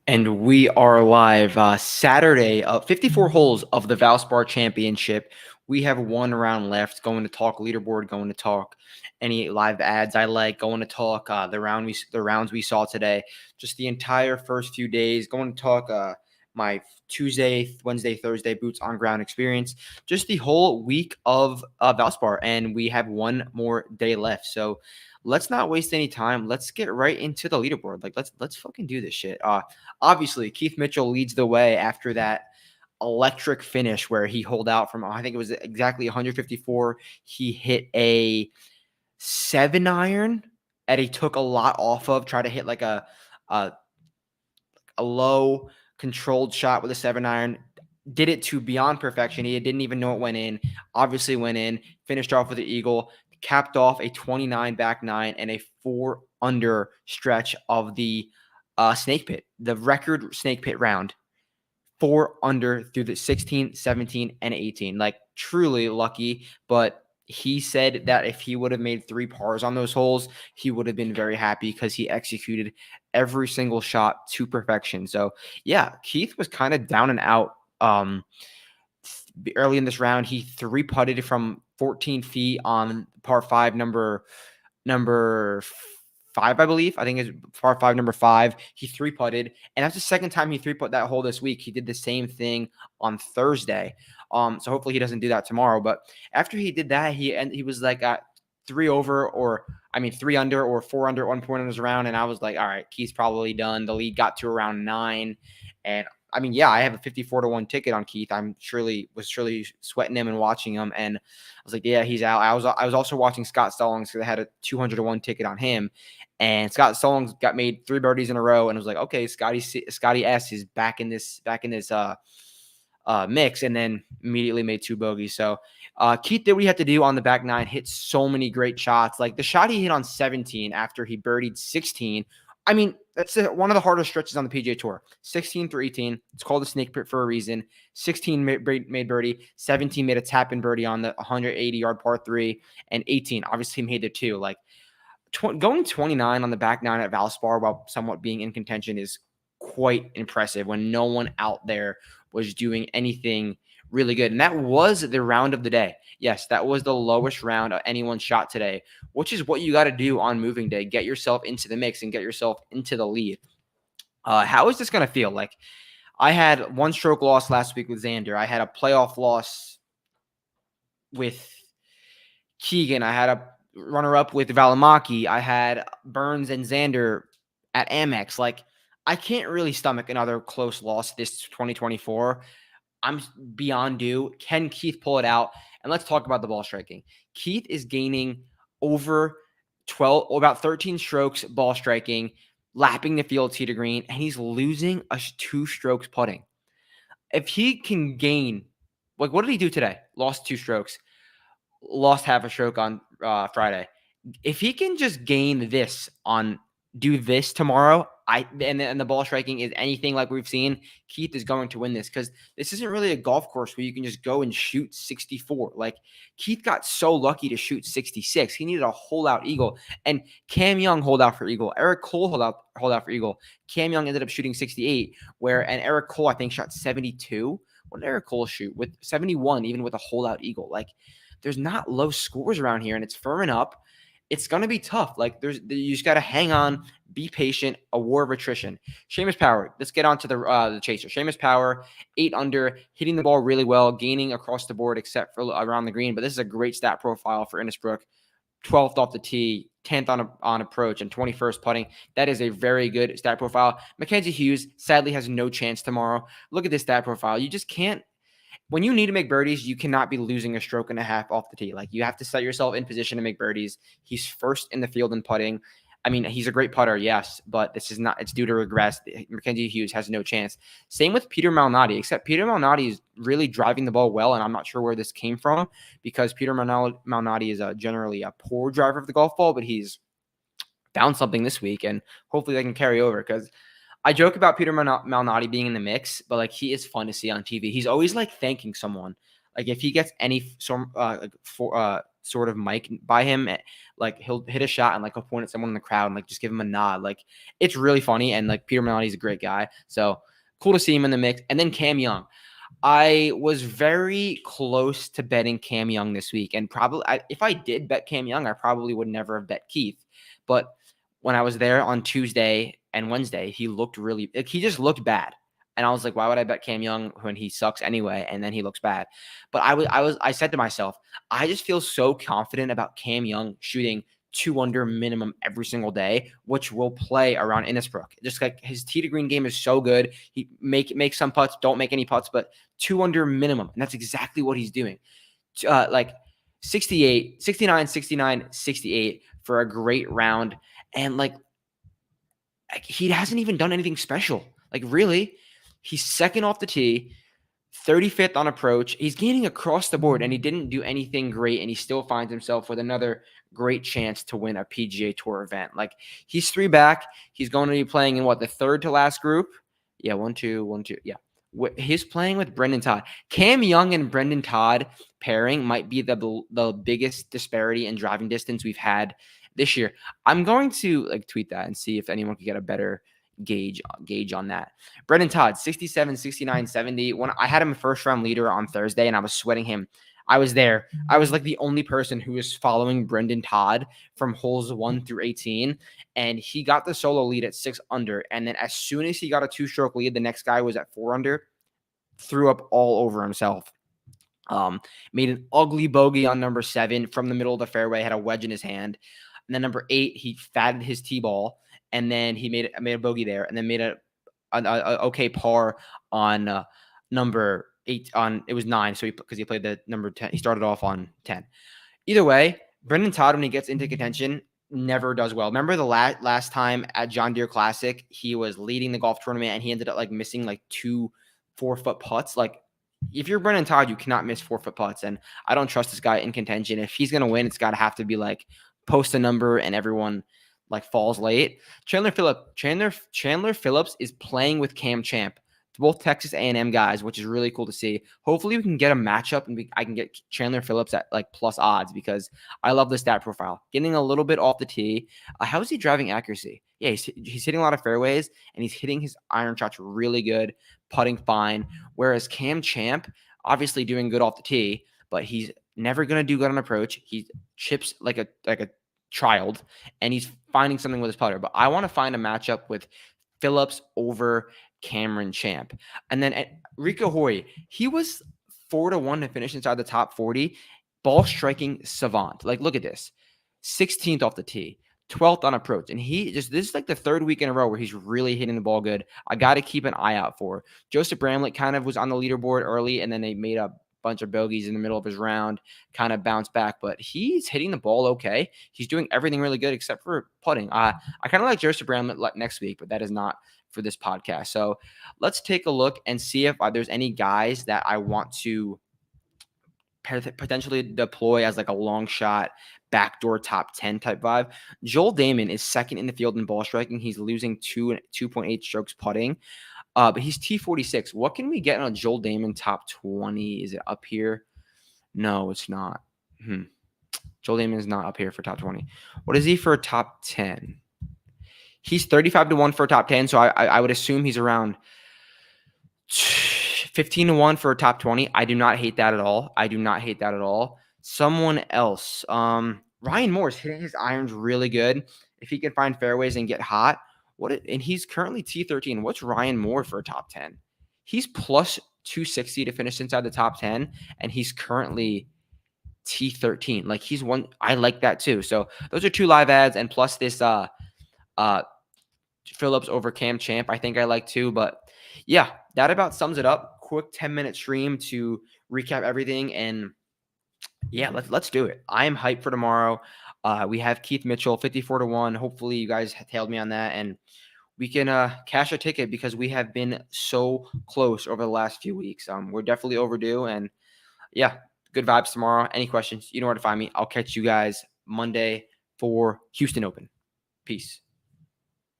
And we are live Saturday, 54 holes of the Valspar Championship. We have one round left. Going to talk leaderboard. Going to talk any live ads I like. Going to talk the rounds we saw today. Just the entire first few days. Going to talk my Tuesday, Wednesday, Thursday boots on ground experience. Just the whole week of Valspar, and we have one more day left. So let's not waste any time. Let's get right into the leaderboard. Like let's fucking do this shit. Obviously, Keith Mitchell leads the way after that electric finish where he holed out from, I think it was exactly 154. He hit a 7-iron and he took a lot off of, try to hit like a low controlled shot with a 7-iron. Did it to beyond perfection. He didn't even know it went in. Obviously went in, finished off with the eagle, capped off a 29 back nine and a 4 under stretch of the snake pit, the record snake pit round. 4 under through the 16, 17, and 18. Like truly lucky, but he said that if he would have made 3 pars on those holes, he would have been very happy because he executed every single shot to perfection. So yeah, Keith was kind of down and out early in this round. He 3-putted from 14 feet on par 5 number 5, I believe. I think it's par 5 number 5. He 3-putted, and that's the second time he 3-put that hole this week. He did the same thing on Thursday. So hopefully he doesn't do that tomorrow. But after he did that, he was like at 3 under or 4 under at one point in his round, and I was like, all right, Keith's probably done. The lead got to around 9, and I mean, yeah, I have a 54-1 ticket on Keith. I'm surely sweating him and watching him, and I was like, yeah, he's out. I was also watching Scott Stallings because I had a 200-1 ticket on him, and Scott Stallings got made 3 birdies in a row, and I was like, okay, Scotty S is back in this mix, and then immediately made 2 bogeys. So Keith did what he had to do on the back 9, hit so many great shots. Like the shot he hit on 17 after he birdied 16. I mean, that's one of the hardest stretches on the PGA Tour. 16 through 18. It's called the snake pit for a reason. 16 made birdie. 17 made a tap-in birdie on the 180-yard par 3. And 18 obviously made the 2. Like going 29 on the back 9 at Valspar while somewhat being in contention is quite impressive when no one out there was doing anything really good. And that was the round of the day. Yes, that was the lowest round anyone shot today, which is what you got to do on moving day. Get yourself into the mix and get yourself into the lead. How is this going to feel? Like I had 1 stroke loss last week with Xander. I had a playoff loss with Keegan. I had a runner-up with Valimaki. I had Burns and Xander at Amex. Like I can't really stomach another close loss this 2024. I'm beyond due. Can Keith pull it out? And let's talk about the ball striking. Keith is gaining over 12, about 13 strokes ball striking, lapping the field tee to green, and he's losing 2 strokes putting. If he can gain, like what did he do today? Lost 2 strokes, lost half a stroke on Friday. If he can just gain this do this tomorrow, and the ball striking is anything like we've seen, Keith is going to win this because this isn't really a golf course where you can just go and shoot 64. Like Keith got so lucky to shoot 66. He needed a hole out eagle, and Cam Young hold out for eagle. Eric Cole hold out for eagle. Cam Young ended up shooting 68, and Eric Cole I think shot 72. What did Eric Cole shoot with 71, even with a hole out eagle? Like there's not low scores around here, and it's firming up. It's going to be tough. Like you just got to hang on, be patient, a war of attrition. Seamus Power, let's get on to the chaser. Seamus Power, 8 under, hitting the ball really well, gaining across the board except for around the green. But this is a great stat profile for Innisbrook. 12th off the tee, 10th on approach, and 21st putting. That is a very good stat profile. Mackenzie Hughes sadly has no chance tomorrow. Look at this stat profile. You just can't. When you need to make birdies, you cannot be losing a stroke and a half off the tee. Like you have to set yourself in position to make birdies. He's first in the field in putting. I mean, he's a great putter, yes, but this is not. It's due to regress. Mackenzie Hughes has no chance. Same with Peter Malnati, except Peter Malnati is really driving the ball well, and I'm not sure where this came from because Peter Malnati is generally a poor driver of the golf ball, but he's found something this week, and hopefully they can carry over because I joke about Peter Malnati being in the mix, but like he is fun to see on TV. He's always like thanking someone. Like if he gets any sort of mic by him. Like he'll hit a shot and like he'll point at someone in the crowd and like just give him a nod. Like it's really funny. And like Peter Maloney's a great guy. So cool to see him in the mix. And then Cam Young. I was very close to betting Cam Young this week. And probably if I did bet Cam Young, I probably would never have bet Keith. But when I was there on Tuesday and Wednesday, he looked really – he just looked bad. And I was like, why would I bet Cam Young when he sucks anyway, and then he looks bad? But I said to myself, I just feel so confident about Cam Young shooting 2 under minimum every single day, which will play around Innisbrook. Just like his tee to green game is so good. He make some putts, don't make any putts, but 2 under minimum. And that's exactly what he's doing. Like 68, 69, 69, 68 for a great round. And like he hasn't even done anything special. Like really, he's second off the tee, 35th on approach. He's gaining across the board, and he didn't do anything great, and he still finds himself with another great chance to win a PGA Tour event. Like he's 3 back. He's going to be playing in the third to last group. Yeah, 1, 2, 1, 2. Yeah. He's playing with Brendan Todd. Cam Young and Brendan Todd pairing might be the biggest disparity in driving distance we've had this year. I'm going to like tweet that and see if anyone could get a better gauge on that. Brendan Todd, 67, 69, 70. When I had him first round leader on Thursday and I was sweating him, I was there. I was like the only person who was following Brendan Todd from holes 1 through 18. And he got the solo lead at 6 under. And then as soon as he got a 2-stroke lead, the next guy was at 4 under, threw up all over himself. Made an ugly bogey on number 7 from the middle of the fairway, had a wedge in his hand. And then number 8, he fatted his tee ball, and then he made a bogey there, and then made a okay par on number 8 on it was 9. So because he played the number 10, he started off on 10. Either way, Brendan Todd, when he gets into contention, never does well. Remember the last time at John Deere Classic, he was leading the golf tournament and he ended up like missing like 2 4-foot putts. Like if you're Brendan Todd, you cannot miss 4-foot putts. And I don't trust this guy in contention. If he's going to win, it's got to have to be like post a number and everyone like falls late. Chandler Phillips is playing with Cam Champ, both Texas A&M guys, which is really cool to see. Hopefully we can get a matchup and I can get Chandler Phillips at like plus odds because I love the stat profile. Getting a little bit off the tee. How is he driving accuracy? Yeah, he's hitting a lot of fairways and he's hitting his iron shots really good, putting fine. Whereas Cam Champ, obviously doing good off the tee, but he's never going to do good on approach. He chips like a child and he's finding something with his putter. But I want to find a matchup with Phillips over Cameron Champ. And then Rico Hoy, he was 4-1 to finish inside the top 40. Ball striking savant. Like, look at this. 16th off the tee, 12th on approach. And this is like the 3rd week in a row where he's really hitting the ball good. I got to keep an eye out for. Joseph Bramlett kind of was on the leaderboard early, and then they made a bunch of bogeys in the middle of his round, kind of bounced back, but he's hitting the ball okay. He's doing everything really good except for putting. I kind of like Joseph Bramlett next week, but that is not for this podcast. So let's take a look and see if there's any guys that I want to potentially deploy as like a long shot backdoor top 10 type vibe. Joel Damon is second in the field in ball striking. He's losing 2.8 strokes putting. But he's T46. What can we get on a Joel Damon top 20? Is it up here? No, it's not. Joel Damon is not up here for top 20. What is he for a top 10? He's 35-1 for a top 10. So I would assume he's around 15-1 for a top 20. I do not hate that at all. Someone else. Ryan Moore's hitting his irons really good. If he can find fairways and get hot. And he's currently T13. What's Ryan Moore for a top 10? He's plus 260 to finish inside the top 10, and he's currently T13. Like he's one. I like that too. So those are 2 live ads, and plus this Phillips over Cam Champ. I think I like too. But yeah, that about sums it up. Quick 10-minute stream to recap everything, and yeah, let's do it. I am hyped for tomorrow. We have Keith Mitchell 54-1. Hopefully you guys tailed me on that and we can cash a ticket because we have been so close over the last few weeks. We're definitely overdue, and yeah, good vibes tomorrow. Any questions, you know where to find me. I'll catch you guys Monday for Houston Open. Peace.